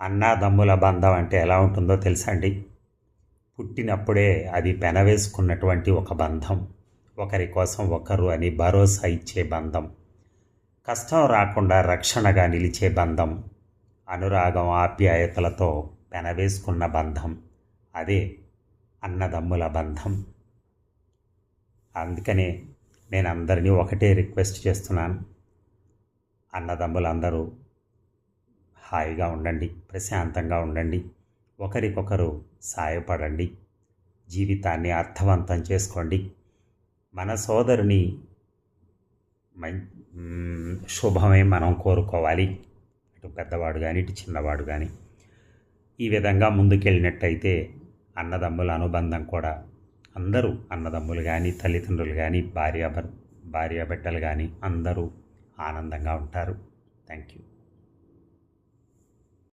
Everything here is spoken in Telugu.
అన్నాదమ్ముల బంధం అంటే ఎలా ఉంటుందో తెలుసా అండి? పుట్టినప్పుడే అది పెనవేసుకున్నటువంటి ఒక బంధం. ఒకరి కోసం ఒకరు అని భరోసా ఇచ్చే బంధం. కష్టం రాకుండా రక్షణగా నిలిచే బంధం. అనురాగం ఆప్యాయతలతో పెనవేసుకున్న బంధం. అదే అన్నదమ్ముల బంధం. అందుకనే నేను అందరినీ ఒకటే రిక్వెస్ట్ చేస్తున్నాను. అన్నదమ్ములందరూ హాయిగా ఉండండి, ప్రశాంతంగా ఉండండి, ఒకరికొకరు సాయపడండి, జీవితాన్ని అర్థవంతం చేసుకోండి. మన సోదరుని శుభమే మనం కోరుకోవాలి. అటు పెద్దవాడు కానీ ఇటు చిన్నవాడు కానీ. ఈ విధంగా ముందుకెళ్ళినట్టయితే అన్నదమ్ముల అనుబంధం కూడా అందరూ అన్నదమ్ములు కానీ తల్లిదండ్రులు కానీ భార్యాభర్తలు కానీ అందరూ ఆనందంగా ఉంటారు. Thank you.